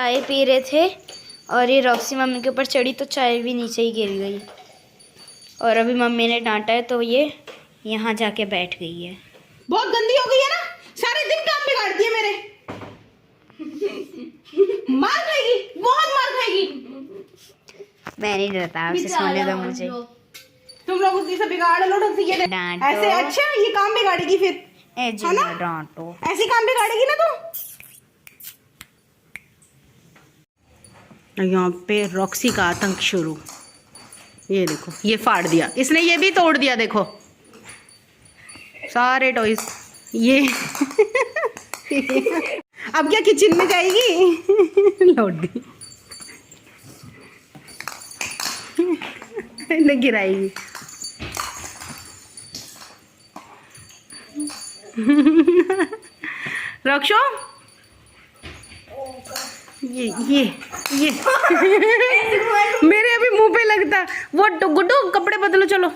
चाय पी रहे थे और ये रॉक्सी मम्मी के ऊपर चढ़ी तो चाय भी नीचे ही गिर गई। और अभी मम्मी ने डांटा है तो ये यहाँ जाके बैठ गई है। बहुत गंदी हो गई है ना, सारे दिन काम बिगाड़ दिए मेरे। मार खाएगी, बहुत मार खाएगी। मैं नहीं डरता आपसे, सोने दो मुझे। तुम लोग उसकी से बिगाड़ लो, ऐसे अच्छा ये काम बिगाड़ेगी फिर, है ना? डांटो, ऐसे काम बिगाड़ेगी ना तुम। यहाँ पे रॉक्सी का आतंक शुरू। ये देखो, ये फाड़ दिया इसने, ये भी तोड़ दिया, देखो सारे टॉयज ये। अब क्या किचन में जाएगी? लौट दी, गिराएगी। रक्षो, ये मेरे अभी मुंह पे लगता। वो गुड्डू कपड़े बदलो, चलो।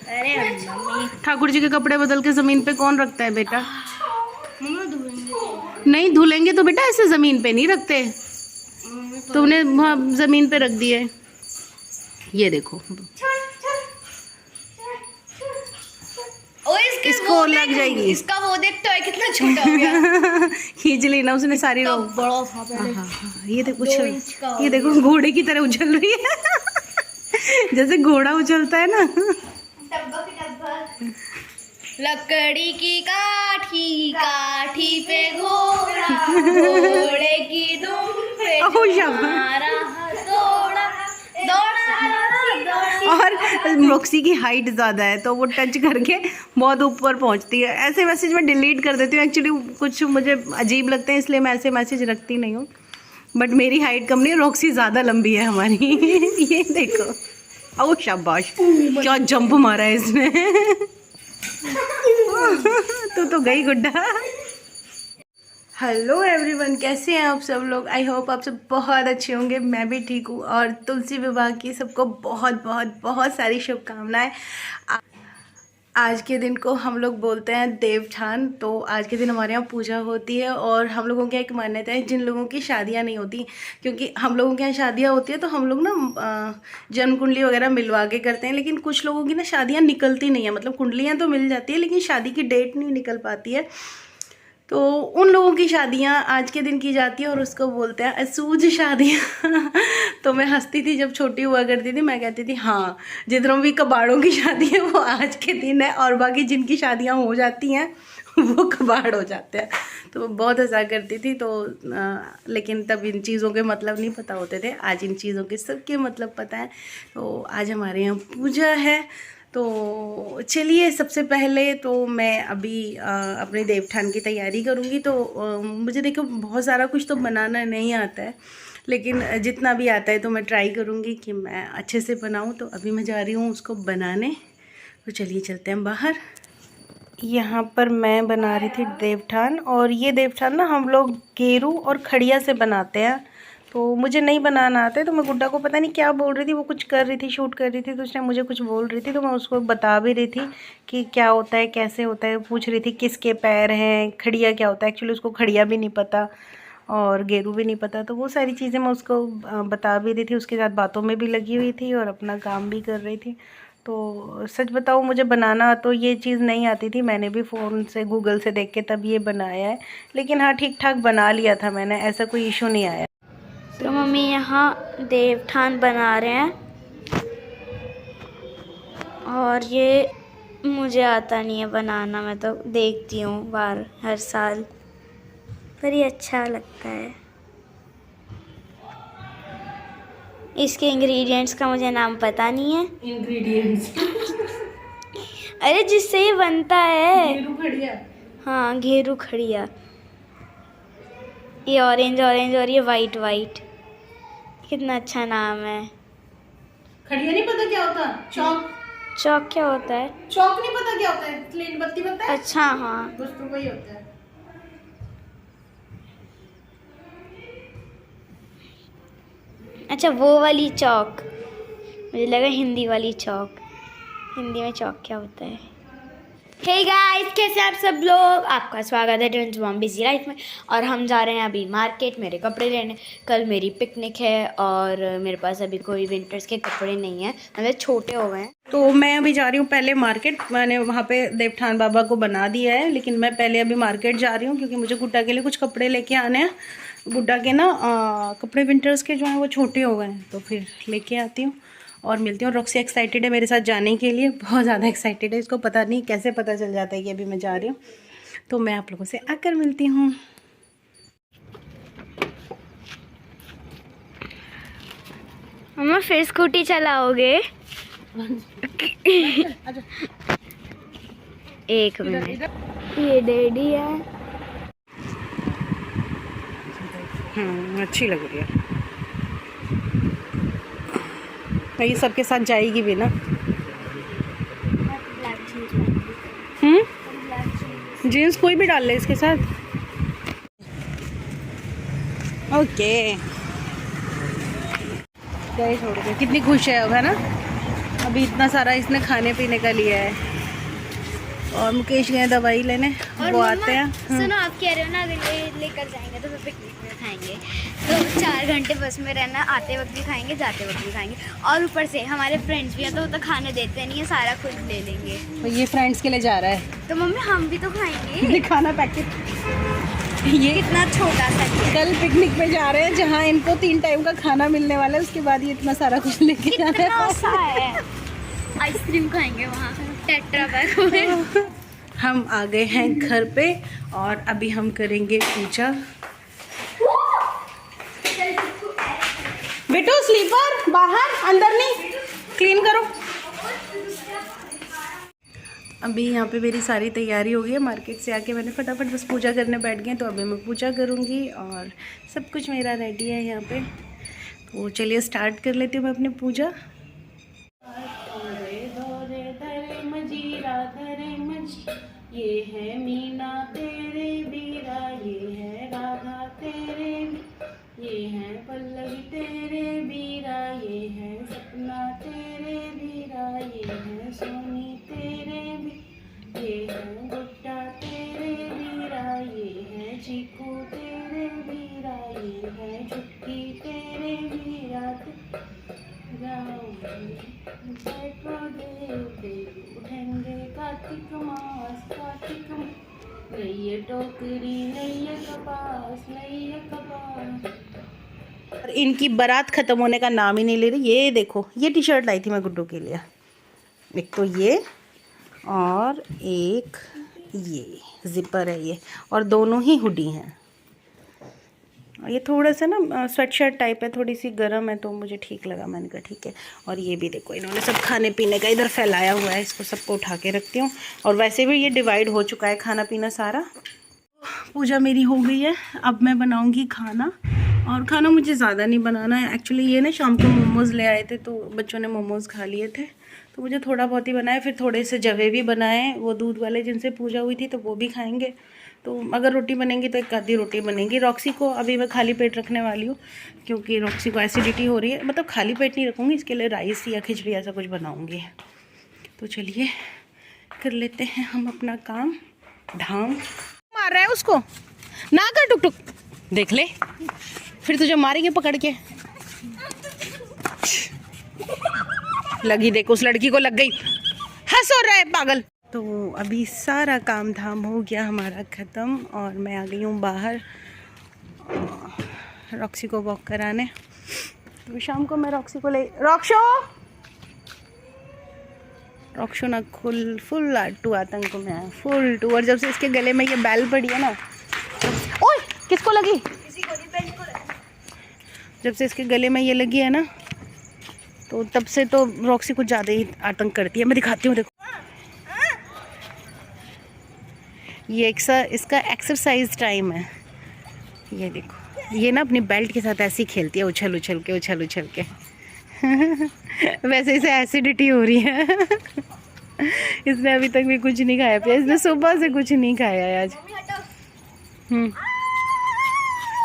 अरे मम्मी, ठाकुर जी के कपड़े बदल के जमीन पे कौन रखता है बेटा? नहीं धुलेंगे तो बेटा, ऐसे जमीन पे नहीं रखते। तुमने वहाँ जमीन पे रख दिए। ये देखो, इसको लग जाएगी। इसका वो देख तो है कितना छोटा हो गया। खींच ली ना उसने सारी रो। बड़ा था पहले। हाँ, ये देखो उछल, ये देखो घोड़े की तरह उछल रही है। जैसे घोड़ा उछलता है ना। लकड़ी की काठी, काठी पे घोड़ा, घोड़े की दुम पे हमारा दौड़ा, और रॉक्सी की हाइट ज़्यादा है तो वो टच करके बहुत ऊपर पहुंचती है। ऐसे मैसेज मैं डिलीट कर देती हूँ, एक्चुअली कुछ मुझे अजीब लगते हैं इसलिए मैं ऐसे मैसेज रखती नहीं हूँ। बट मेरी हाइट कम नहीं है, रॉक्सी ज़्यादा लंबी है हमारी। ये देखो, ओ शाबाश, क्या जंप मारा है इसने। तो गई गुड्डा। हेलो एवरीवन, कैसे हैं आप सब लोग? आई होप आप सब बहुत अच्छे होंगे। मैं भी ठीक हूँ और तुलसी विवाह की सबको बहुत बहुत बहुत सारी शुभकामनाएं। आज के दिन को हम लोग बोलते हैं देवठान। तो आज के दिन हमारे यहाँ पूजा होती है और हम लोगों की एक मान्यता है, जिन लोगों की शादियाँ नहीं होती, क्योंकि हम लोगों के यहाँ शादियाँ होती है तो हम लोग ना जन्म कुंडली वगैरह मिलवा के करते हैं, लेकिन कुछ लोगों की ना शादियाँ निकलती नहीं है। मतलब कुंडलियाँ तो मिल जाती है लेकिन शादी की डेट नहीं निकल पाती है। तो उन लोगों की शादियां आज के दिन की जाती है और उसको बोलते हैं असूज शादियां। तो मैं हंसती थी जब छोटी हुआ करती थी, मैं कहती थी हाँ, जितनों भी कबाड़ों की शादी है वो आज के दिन है और बाकी जिनकी शादियां हो जाती हैं वो कबाड़ हो जाते हैं। तो बहुत हंसा करती थी। तो लेकिन तब इन चीज़ों के मतलब नहीं पता होते थे, आज इन चीज़ों के सबके मतलब पता है। तो आज हमारे यहाँ पूजा है। तो चलिए, सबसे पहले तो मैं अभी अपने देवठान की तैयारी करूँगी। तो मुझे देखो बहुत सारा कुछ तो बनाना नहीं आता है, लेकिन जितना भी आता है तो मैं ट्राई करूँगी कि मैं अच्छे से बनाऊँ। तो अभी मैं जा रही हूँ उसको बनाने। तो चलिए चलते हैं बाहर। यहाँ पर मैं बना रही थी देवठान, और ये देवठान ना हम लोग गेरू और खड़िया से बनाते हैं। तो मुझे नहीं बनाना आता है, तो मैं गुड्डा को पता नहीं क्या बोल रही थी, वो कुछ कर रही थी, शूट कर रही थी, तो उसने मुझे कुछ बोल रही थी, तो मैं उसको बता भी रही थी कि क्या होता है, कैसे होता है। पूछ रही थी किसके पैर हैं, खड़िया क्या होता है। एक्चुअली उसको खड़िया भी नहीं पता और गेरू भी नहीं पता, तो वो सारी चीज़ें मैं उसको बता भी रही थी। उसके साथ बातों में भी लगी हुई थी और अपना काम भी कर रही थी। तो सच बताऊँ, मुझे बनाना तो ये चीज़ नहीं आती थी। मैंने भी फ़ोन से गूगल से देख के तब ये बनाया है, लेकिन हाँ ठीक ठाक बना लिया था मैंने, ऐसा कोई इशू नहीं आया। तो मम्मी यहाँ देवठान बना रहे हैं और ये मुझे आता नहीं है बनाना। मैं तो देखती हूँ बार हर साल, पर ये अच्छा लगता है। इसके इंग्रेडिएंट्स का मुझे नाम पता नहीं है। इंग्रेडिएंट्स अरे जिससे ये बनता है, घेरू खड़िया। हाँ, घेरू खड़िया। ये ऑरेंज ऑरेंज और ये वाइट वाइट, कितना अच्छा नाम है। खड़िया नहीं पता क्या होता? चौक। चौक क्या होता है? चौक नहीं पता क्या होता है? स्लेट बत्ती पता है? अच्छा हाँ, बस तो वही होता है। अच्छा वो वाली चौक, मुझे लगा हिंदी वाली चौक। हिंदी में चौक क्या होता है? हे गाइस, कैसे आप सब लोग। आपका स्वागत है ट्विंस मॉम बिजी लाइफ में। और हम जा रहे हैं अभी मार्केट मेरे कपड़े लेने। कल मेरी पिकनिक है और मेरे पास अभी कोई विंटर्स के कपड़े नहीं हैं, मतलब छोटे हो गए हैं। तो मैं अभी जा रही हूँ पहले मार्केट। मैंने वहाँ पे देवठान बाबा को बना दिया है, लेकिन मैं पहले अभी मार्केट जा रही हूँ क्योंकि मुझे गुड्डा के लिए कुछ कपड़े लेके आने हैं। गुड्डा के ना कपड़े विंटर्स के जो हैं वो छोटे हो गए हैं, तो फिर लेके आती हूँ और मिलती हूँ। रॉक्सी एक्साइटेड है मेरे साथ जाने के लिए, बहुत ज़्यादा एक्साइटेड है। इसको पता नहीं कैसे पता चल जाता है कि अभी मैं जा रही हूँ। तो मैं आप लोगों से आकर मिलती हूँ। मम्मा फिर स्कूटी चलाओगे? एक मिनट, ये डैडी है। अच्छी लग रही है। ये सबके साथ जाएगी भी ना। जीन्स कोई भी डाल ले इसके साथ। ओके, क्या छोड़ के कितनी खुश है अब, है ना। अभी इतना सारा इसने खाने पीने का लिया है। और मुकेश गए दवाई लेने, वो आते हैं। सुनो, आप कह रहे हो ना अगर लेकर जाएंगे तो फिर पिकनिक में खाएंगे, तो 4 घंटे बस में रहना, आते वक्त भी खाएंगे जाते वक्त भी खाएंगे। और ऊपर से हमारे फ्रेंड्स भी हैं तो वो तो खाने देते नहीं है, सारा खुद ले लेंगे। तो ये फ्रेंड्स के लिए जा रहा है, तो मम्मी हम भी तो खाएंगे। दिखाना पैकेट। ये कितना छोटा सा है। कल पिकनिक पे जा रहे हैं जहाँ इनको 3 टाइम का खाना मिलने वाला है, उसके बाद ये इतना सारा कुछ लेके जाना है। आइसक्रीम खाएंगे वहाँ टेट्रा पैक में। हम आ गए हैं घर पे और अभी हम करेंगे पूजा। बेटो स्लीपर बाहर, अंदर नहीं, क्लीन करो। अभी यहाँ पे मेरी सारी तैयारी हो गई है। मार्केट से आके मैंने फटाफट बस पूजा करने बैठ गए, तो अभी मैं पूजा करूँगी और सब कुछ मेरा रेडी है यहाँ पे। तो चलिए स्टार्ट कर लेती हूँ मैं अपनी पूजा। ये है मीना तेरे बीरा, ये है राधा तेरे, ये है पल्लवी तेरे बीरा, ये है सपना तेरे बीरा, ये है सोनी तेरे भी, ये है गुड्डा तेरे बीरा, ये है चीकू तेरे बीरा, ये है छुट्टी तेरे बीरा। उठेंगे कार्तिक मास, कार्तिक नैये टोकरी नैये कपास, नैये कपास। और इनकी बारात खत्म होने का नाम ही नहीं ले रही। ये देखो, ये टी शर्ट लाई थी मैं गुड्डू के लिए। एक तो ये और एक ये जिपर है ये, और दोनों ही हुडी हैं। ये थोड़ा सा ना स्वेट शर्ट टाइप है, थोड़ी सी गर्म है, तो मुझे ठीक लगा, मैंने कहा ठीक है। और ये भी देखो, इन्होंने सब खाने पीने का इधर फैलाया हुआ है, इसको सबको उठा के रखती हूँ। और वैसे भी ये डिवाइड हो चुका है खाना पीना सारा। पूजा मेरी हो गई है, अब मैं बनाऊँगी खाना। और खाना मुझे ज़्यादा नहीं बनाना है एक्चुअली। ये ना शाम को मोमोज़ ले आए थे, तो बच्चों ने मोमोज़ खा लिए थे, तो मुझे थोड़ा बहुत ही बनाया। फिर थोड़े से जवे भी बनाए, वो दूध वाले जिनसे पूजा हुई थी, तो वो भी खाएंगे। तो अगर रोटी बनेंगी तो एक आधी रोटी बनेगी। रॉक्सी को अभी मैं खाली पेट रखने वाली हूँ, क्योंकि रॉक्सी को एसिडिटी हो रही है। मतलब खाली पेट नहीं रखूँगी, इसके लिए राइस या खिचड़ी ऐसा कुछ बनाऊँगी। तो चलिए कर लेते हैं हम अपना काम धाम। मार रहा है उसको, ना कर टुक टुक, देख ले फिर तुझे मारेंगे पकड़ के। लगी, देखो उस लड़की को लग गई, हंस हो रहा है पागल। तो अभी सारा काम धाम हो गया हमारा ख़त्म और मैं आ गई हूँ बाहर रॉक्सी को वॉक कराने। तो शाम को मैं रॉक्सी को ले, रॉक्शो ना फुल आटू आतंक में है, फुल टू। और जब से इसके गले में ये बैल पड़ी है ना, ओए किसको लगी? किसी को नहीं, बेल को लगी। जब से इसके गले में ये लगी है ना, तो तब से तो रॉक्सी कुछ ज़्यादा ही आतंक करती है। मैं दिखाती हूँ, देखो ये इसका एक्सरसाइज टाइम है। ये देखो, ये ना अपनी बेल्ट के साथ ऐसे ही खेलती है, उछल उछल के वैसे इसे एसिडिटी हो रही है। इसने अभी तक भी कुछ नहीं खाया पिया, इसने सुबह से कुछ नहीं खाया है आज।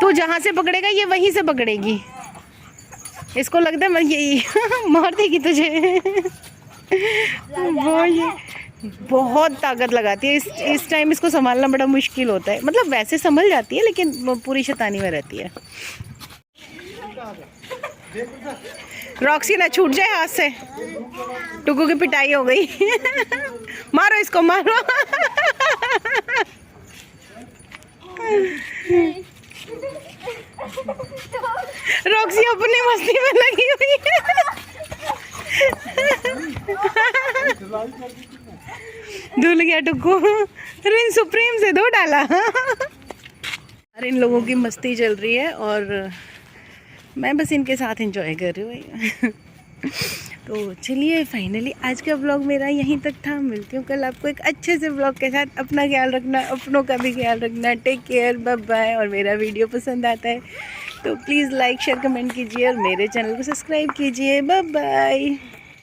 तो जहाँ से पकड़ेगा ये वहीं से पकड़ेगी। इसको लगता है मैं यही मार देगी तुझे। वो ये बहुत ताकत लगाती है। इस टाइम इसको संभालना बड़ा मुश्किल होता है, मतलब वैसे संभल जाती है लेकिन पूरी शैतानी में रहती है। रॉक्सी ना छूट जाए हाथ से, टुकू की पिटाई हो गई। मारो इसको, मारो। रॉक्सी अपनी मस्ती में लगी हुई है। धुल गया टुकू, रिन सुप्रीम से धो डाला। और इन लोगों की मस्ती चल रही है और मैं बस इनके साथ एंजॉय कर रही हूँ। तो चलिए फाइनली आज का व्लॉग मेरा यहीं तक था। मिलती हूँ कल आपको एक अच्छे से व्लॉग के साथ। अपना ख्याल रखना, अपनों का भी ख्याल रखना। Take care, bye bye. और मेरा वीडियो पसंद आता है तो प्लीज़ लाइक शेयर कमेंट कीजिए और मेरे चैनल को सब्सक्राइब कीजिए। Bye bye.